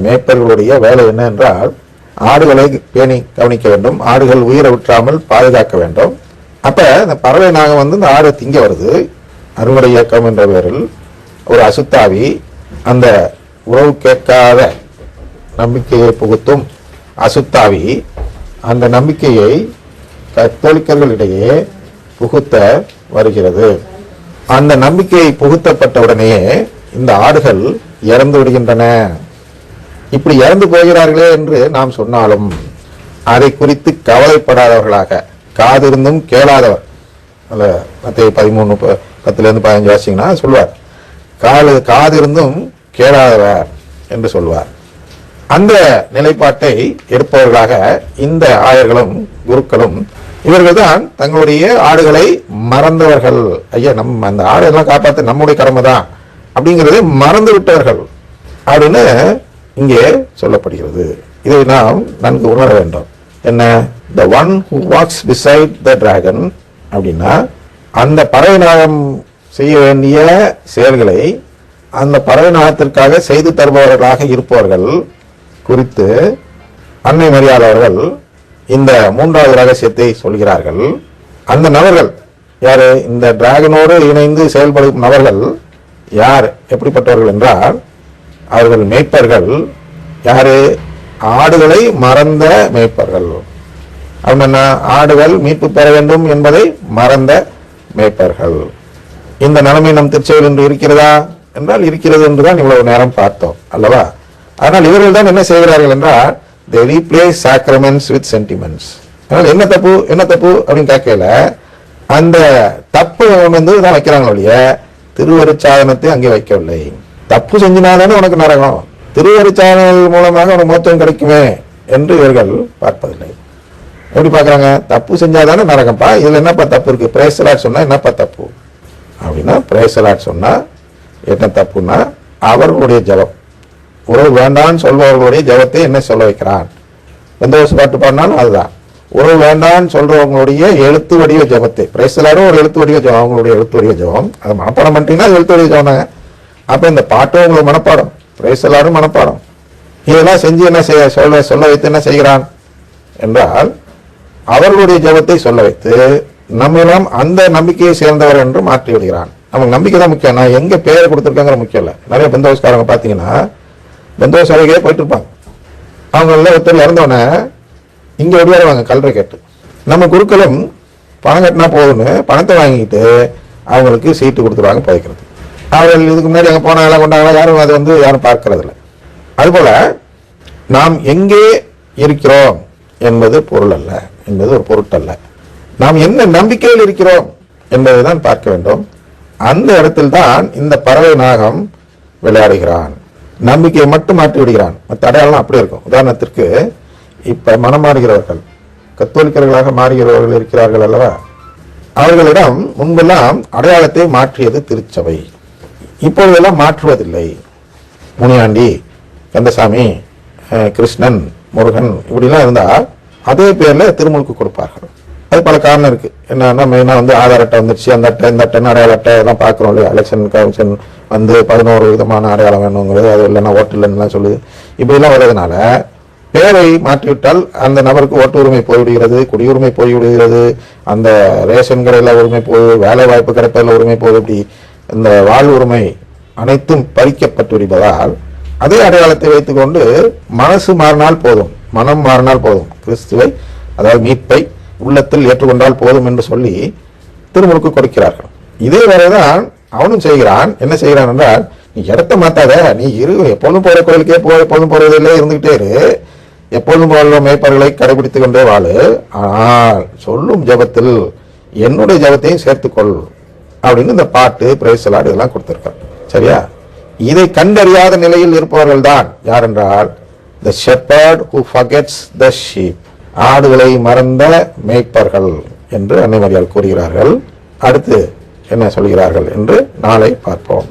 மேய்ப்பர்களுடைய வேலை என்ன என்றால் ஆடுகளை பேணி கவனிக்க வேண்டும், ஆடுகள் உயிரை விட்டுறாமல் பாதுகாக்க வேண்டும். அப்ப இந்த பறவை நாகம் இந்த ஆடு திங்க வருது, அறுவடை இயக்கம் என்ற பேரில் ஒரு அசுத்தாவி, அந்த உறவு கேட்காத நம்பிக்கையை புகுத்தும் அசுத்தாவி அந்த நம்பிக்கையை கத்தோலிக்கர்களிடையே புகுத்த வருகிறது. அந்த நம்பிக்கையை புகுத்தப்பட்ட உடனேயே இந்த ஆடுகள் இறந்து விடுகின்றன. இப்படி இறந்து போகிறார்களே என்று நாம் சொன்னாலும் அதை குறித்து கவலைப்படாதவர்களாக, காதிருந்தும் கேளாதவர், அல்ல மத்திய 13:10-15 வாசிங்கன்னா சொல்வார், காதிருந்தும் கேளாதவர் என்று சொல்வார். அந்த நிலைப்பாட்டை எடுப்பவர்களாக இந்த ஆயர்களும் குருக்களும் இவர்கள் தான் தங்களுடைய ஆடுகளை மறந்தவர்கள். ஐயா, நம்ம அந்த ஆடுகள்லாம் காப்பாற்ற நம்முடைய கடமை தான் அப்படிங்கிறதை மறந்து விட்டவர்கள் அப்படின்னு இங்கே சொல்லப்படுகிறது. இதை நாம் நன்கு உணர வேண்டும். என்ன? the one who walks beside the dragon அப்படின்னா அந்த பறவை நாகம் செய்ய வேண்டிய செயல்களை அந்த பறவை நாகத்திற்காக செய்து தருபவர்களாக இருப்பவர்கள் குறித்து அன்னை மரியாதை அவர்கள் இந்த மூன்றாவது ரகசியத்தை சொல்கிறார்கள். அந்த நபர்கள் யாரு? இந்த டிராகனோடு இணைந்து செயல்படும் நபர்கள் யார்? எப்படிப்பட்டவர்கள் என்றால் அவர்கள் மேய்ப்பர்கள். யாரு? ஆடுகளை மறந்த மேய்ப்பர்கள். அவங்க என்ன? ஆடுகள் மீட்பு பெற வேண்டும் என்பதை மறந்த மேய்ப்பர்கள். இந்த நிலைமை நம் திருச்சபையில் இன்று இருக்கிறதா என்றால் இருக்கிறது என்றுதான் இவ்வளவு நேரம் பார்த்தோம் அல்லவா? ஆனால் இவர்கள் தான் என்ன செய்கிறார்கள் என்றால் they replace sacraments with sentiments. அதனால் என்ன தப்பு என்ன தப்பு அப்படின்னு கேட்கல, அந்த தப்பு தான் வைக்கிறாங்க ஒழிய திருவருட்சாதனத்தை அங்கே வைக்கவில்லை. தப்பு செஞ்சினாலே உனக்கு நரகம், திருவருட்சாதனம் மூலமாக உனக்கு மோட்சம் கிடைக்குமே என்று இவர்கள் பார்ப்பதில்லை. எப்படி பார்க்கறாங்க? தப்பு செஞ்சாதானே நரகம்ப்பா, இதுல என்னப்பா தப்பு இருக்கு? பிரேஸ் தி லார்ட் சொன்னா என்னப்பா தப்பு அப்படின்னா, பிரேஸ் தி லார்ட் சொன்னா என்ன தப்புன்னா அவர்களுடைய ஜெபம், உறவு வேண்டான்னு சொல்பவர்களுடைய ஜெபத்தை என்ன சொல்ல வைக்கிறான்? எந்த வருஷம் பாட்டு பாடினாலும் அதுதான். உறவு வேண்டான்னு சொல்றவங்களுடைய எழுத்து வடிவ ஜெபத்தை, பிரேஸ் தி லார்டும் ஒரு எழுத்து வடிவ ஜெபம், அவங்களுடைய எழுத்து வடிவ ஜெபம், அதை மனப்பாடம் பண்ணிட்டீங்கன்னா அது எழுத்து வடிவ ஜெபம் தாங்க. அப்ப இந்த பாட்டும் உங்களுக்கு மனப்பாடம், பிரேஸ் தி லார்டும் மனப்பாடம். இதெல்லாம் செஞ்சு என்ன சொல்ல வைத்து என்ன செய்கிறான் என்றால் அவர்களுடைய ஜெபத்தை சொல்ல வைத்து நம்மளும் அந்த நம்பிக்கையை சேர்ந்தவர் என்று மாற்றி விடுகிறான். நமக்கு நம்பிக்கை தான் முக்கியம். நான் எங்க பேரை கொடுத்துருக்காங்கிற முக்கியம் இல்லை. நிறைய பெந்தோஸ்காரங்க பார்த்தீங்கன்னா பெந்தோஸ் அருகே போயிட்டு இருப்பாங்க. அவங்க எல்லாம் ஒருத்தர் இறந்தோடனே இங்கே ஒடியாருவாங்க கல்றை கேட்டு. நம்ம குருக்களும் பணம் கட்டினா போதுன்னு பணத்தை வாங்கிட்டு அவங்களுக்கு சீட்டு கொடுத்துருவாங்க புதைக்கிறது. அவர்கள் இதுக்கு முன்னாடி அங்கே போனாங்களா கொண்டாங்களா யாரும் அதை யாரும் பார்க்கறதில்ல. அதுபோல நாம் எங்கே இருக்கிறோம் என்பது பொருள் அல்ல, என்பது ஒரு பொருட்டல்ல. நாம் என்ன நம்பிக்கையில் இருக்கிறோம் என்பதை தான் பார்க்க வேண்டும். அந்த இடத்தில் தான் இந்த பறவை நாகம் விளையாடுகிறான். நம்பிக்கையை மட்டும் மாற்றி விடுகிறான். மற்ற அடையாளம் அப்படி இருக்கும். உதாரணத்திற்கு இப்ப மனம் மாறுகிறவர்கள், கத்தோலிக்கர்களாக மாறுகிறவர்கள் இருக்கிறார்கள் அல்லவா? அவர்களிடம் முன்பெல்லாம் அடையாளத்தை மாற்றியது திருச்சபை. இப்பொழுதெல்லாம் மாற்றுவதில்லை. முனியாண்டி, கந்தசாமி, கிருஷ்ணன், முருகன் இப்படிலாம் இருந்தா அதே பேர்ல திருமுழுக்கு கொடுப்பார்கள். அது பல காரணம் இருக்கு. என்னன்னா மெயினா ஆதார் அட்டை வந்துருச்சு, அந்த அட்டை இந்த அட்டை அடையாள அட்டை எல்லாம் பாக்குறோம் இல்லையா? எலெக்ஷன் கமிஷன் 11 விதமான அடையாளம் வேணுங்கிறது, அது இல்லைன்னா ஓட்டு இல்லைன்னு சொல்லுது. இப்படி எல்லாம் வர்றதுனால பேரை மாற்றிவிட்டால் அந்த நபருக்கு ஓட்டு உரிமை போய்விடுகிறது, குடியுரிமை போய்விடுகிறது, அந்த ரேஷன் கடையில் உரிமை போய், வேலை வாய்ப்பு கிடைப்பதில் உரிமை போகுது. இப்படி இந்த வாழ்வுரிமை அனைத்தும் பறிக்கப்பட்டு விடுவதால் அதே அடையாளத்தை வைத்துக் கொண்டு மனசு மாறினால் போதும், மனம் மாறினால் போதும், கிறிஸ்துவை அதாவது மீட்பை உள்ளத்தில் ஏற்றுக்கொண்டால் போதும் என்று சொல்லி திருமுழுக்கு கொடுக்கிறார்கள். இதே வேலைதான் அவனும் செய்கிறான். என்ன செய்கிறான் என்றால், நீ இடத்த மாத்தாத, நீ எப்பொழுதும் போற கோயிலுக்கே எப்பொழுதும் போறதில்லை, இருந்துகிட்டே இரு, எப்பொழுதும் போற மேய்ப்பர்களை கடைபிடித்துக் கொண்டே வாழு, ஆனால் சொல்லும் ஜபத்தில் என்னுடைய ஜபத்தையும் சேர்த்துக்கொள் அப்படின்னு இந்த பாட்டு, பிரேஸ் தி லார்ட் இதெல்லாம் கொடுத்திருக்கார். சரியா? இதை கண்டறியாத நிலையில் இருப்பவர்கள் தான் யார் என்றால் the shepherd who forgets the sheep, ஆடுகளை மறந்த மேய்ப்பர்கள் என்று அன்னை மரியாள் கூறுகிறார்கள். அடுத்து என்ன சொல்கிறார்கள் என்று நாளை பார்ப்போம்.